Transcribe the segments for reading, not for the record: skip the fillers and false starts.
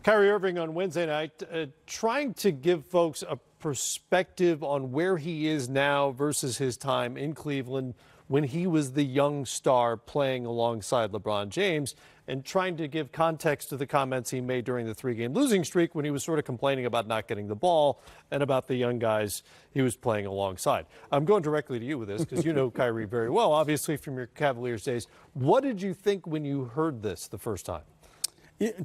Kyrie Irving on Wednesday night, trying to give folks a perspective on where he is now versus his time in Cleveland when he was the young star playing alongside LeBron James, and trying to give context to the comments he made during the three-game losing streak when he was sort of complaining about not getting the ball and about the young guys he was playing alongside. I'm going directly to you with this because you know Kyrie very well, obviously, from your Cavaliers days. What did you think when you heard this the first time?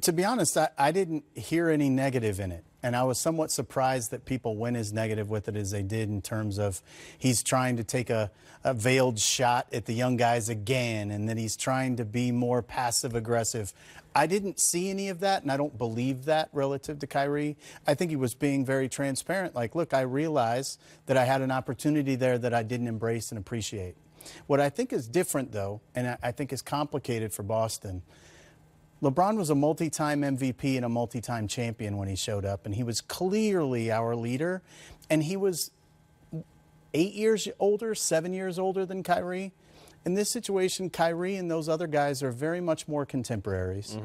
To be honest, I didn't hear any negative in it. And I was somewhat surprised that people went as negative with it as they did in terms of he's trying to take a veiled shot at the young guys again, and that he's trying to be more passive-aggressive. I didn't see any of that, and I don't believe that relative to Kyrie. I think he was being very transparent. Like, look, I realize that I had an opportunity there that I didn't embrace and appreciate. What I think is different, though, and I think is complicated for Boston, LeBron was a multi-time MVP and a multi-time champion when he showed up, and he was clearly our leader, and he was 8 years older, 7 years older than Kyrie. In this situation, Kyrie and those other guys are very much more contemporaries.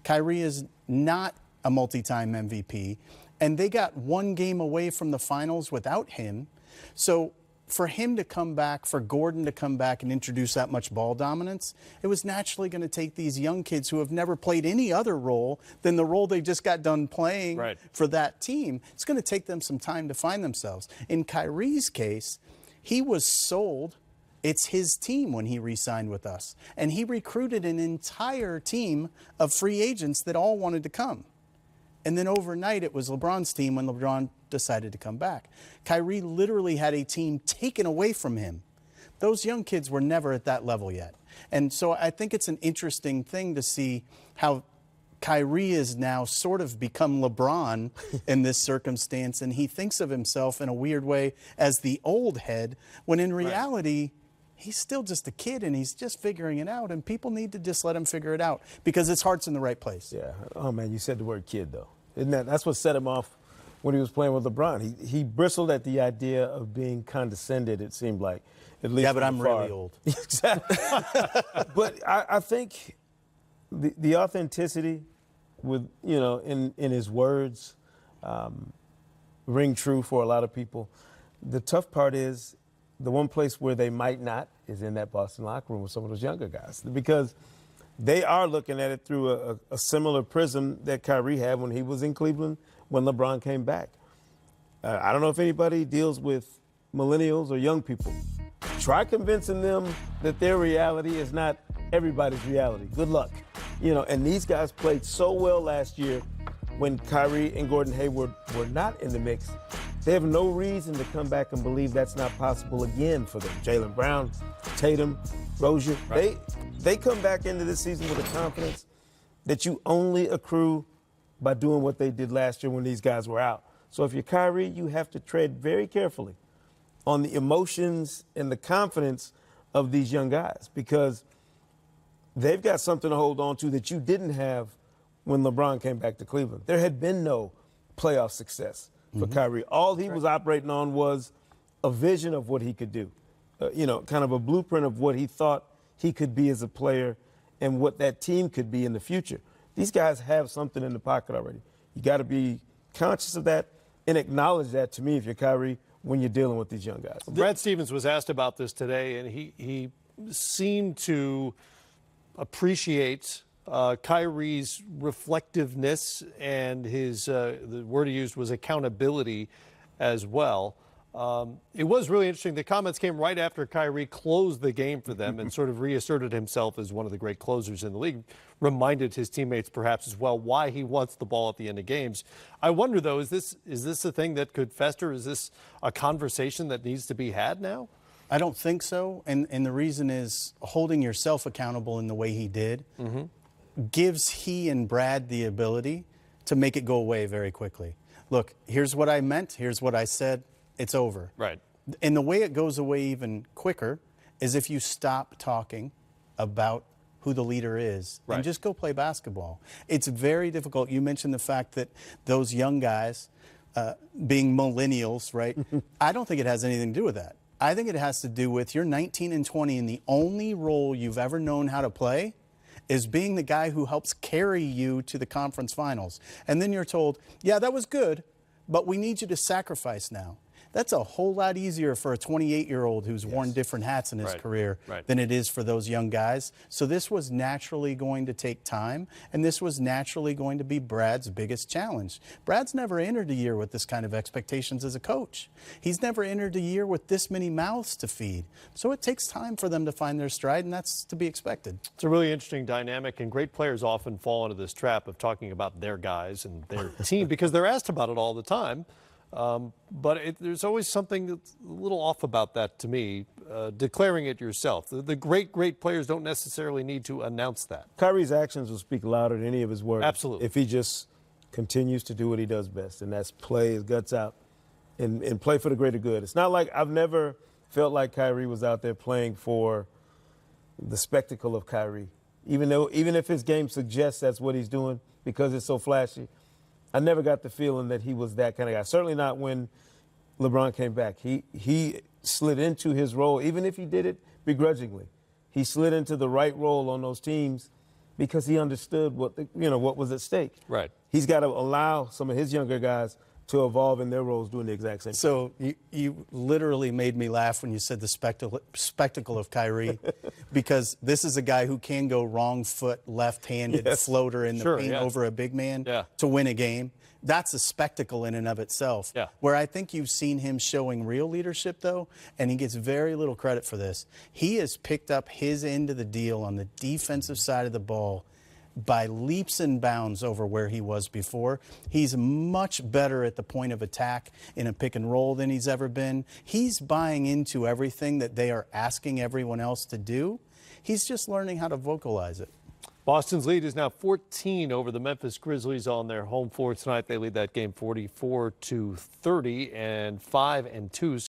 Kyrie is not a multi-time MVP, and they got one game away from the finals without him. So for him to come back, for Gordon to come back and introduce that much ball dominance, it was naturally going to take these young kids who have never played any other role than the role they just got done playing for that team. It's going to take them some time to find themselves. In Kyrie's case, he was sold. It's his team when he re-signed with us. And he recruited an entire team of free agents that all wanted to come. And then overnight, it was LeBron's team when LeBron decided to come back. Kyrie literally had a team taken away from him. Those young kids were never at that level yet. And so I think it's an interesting thing to see how Kyrie is now sort of become LeBron in this circumstance, and he thinks of himself in a weird way as the old head, when in reality, he's still just a kid and he's just figuring it out, and people need to just let him figure it out because his heart's in the right place. Yeah. Oh, man, you said the word kid, though. Isn't that's what set him off when he was playing with LeBron. He bristled at the idea of being condescended, it seemed like. At least yeah, but I'm really old. Exactly. But I think the authenticity with, you know, in his words ring true for a lot of people. The tough part is the one place where they might not is in that Boston locker room with some of those younger guys, because they are looking at it through a similar prism that Kyrie had when he was in Cleveland when LeBron came back. I don't know if anybody deals with millennials or young people. Try convincing them that their reality is not everybody's reality. Good luck. You know, and these guys played so well last year when Kyrie and Gordon Hayward were not in the mix. They have no reason to come back and believe that's not possible again for them. Jaylen Brown, Tatum, Rozier, they come back into this season with a confidence that you only accrue by doing what they did last year when these guys were out. So if you're Kyrie, you have to tread very carefully on the emotions and the confidence of these young guys, because they've got something to hold on to that you didn't have when LeBron came back to Cleveland. There had been no playoff success for Kyrie. All he was operating on was a vision of what he could do, you know, kind of a blueprint of what he thought he could be as a player and what that team could be in the future. These guys have something in the pocket already. You got to be conscious of that and acknowledge that, to me, if you're Kyrie, when you're dealing with these young guys. Brad Stevens was asked about this today, and he seemed to appreciate Kyrie's reflectiveness and his, the word he used was accountability as well. It was really interesting. The comments came right after Kyrie closed the game for them and sort of reasserted himself as one of the great closers in the league, reminded his teammates perhaps as well why he wants the ball at the end of games. I wonder, though, is this a thing that could fester? Is this a conversation that needs to be had now? I don't think so, and the reason is holding yourself accountable in the way he did gives he and Brad the ability to make it go away very quickly. Look, here's what I meant, here's what I said, it's over. Right. And the way it goes away even quicker is if you stop talking about who the leader is and just go play basketball. It's very difficult. You mentioned the fact that those young guys being millennials, right? I don't think it has anything to do with that. I think it has to do with you're 19 and 20 and the only role you've ever known how to play is being the guy who helps carry you to the conference finals. And then you're told, yeah, that was good, but we need you to sacrifice now. That's a whole lot easier for a 28-year-old who's worn different hats in his career than it is for those young guys. So this was naturally going to take time, and this was naturally going to be Brad's biggest challenge. Brad's never entered a year with this kind of expectations as a coach. He's never entered a year with this many mouths to feed. So it takes time for them to find their stride, and that's to be expected. It's a really interesting dynamic, and great players often fall into this trap of talking about their guys and their team because they're asked about it all the time. But there's always something that's a little off about that to me, declaring it yourself. The great players don't necessarily need to announce that. Kyrie's actions will speak louder than any of his words. Absolutely. If he just continues to do what he does best, and that's play his guts out and play for the greater good. It's not like I've never felt like Kyrie was out there playing for the spectacle of Kyrie. Even if his game suggests that's what he's doing because it's so flashy, I never got the feeling that he was that kind of guy. Certainly not when LeBron came back. He slid into his role, even if he did it begrudgingly. He slid into the right role on those teams because he understood what was at stake. Right. He's got to allow some of his younger guys to evolve in their roles doing the exact same thing. So you literally made me laugh when you said the spectacle of Kyrie because this is a guy who can go wrong foot, left-handed floater in the paint over a big man to win a game. That's a spectacle in and of itself. Yeah. Where I think you've seen him showing real leadership, though, and he gets very little credit for this. He has picked up his end of the deal on the defensive side of the ball by leaps and bounds over where he was before. He's much better at the point of attack in a pick and roll than he's ever been. He's buying into everything that they are asking everyone else to do. He's just learning how to vocalize it. Boston's lead is now 14 over the Memphis Grizzlies on their home floor tonight. They lead that game 44-30 and 5-2.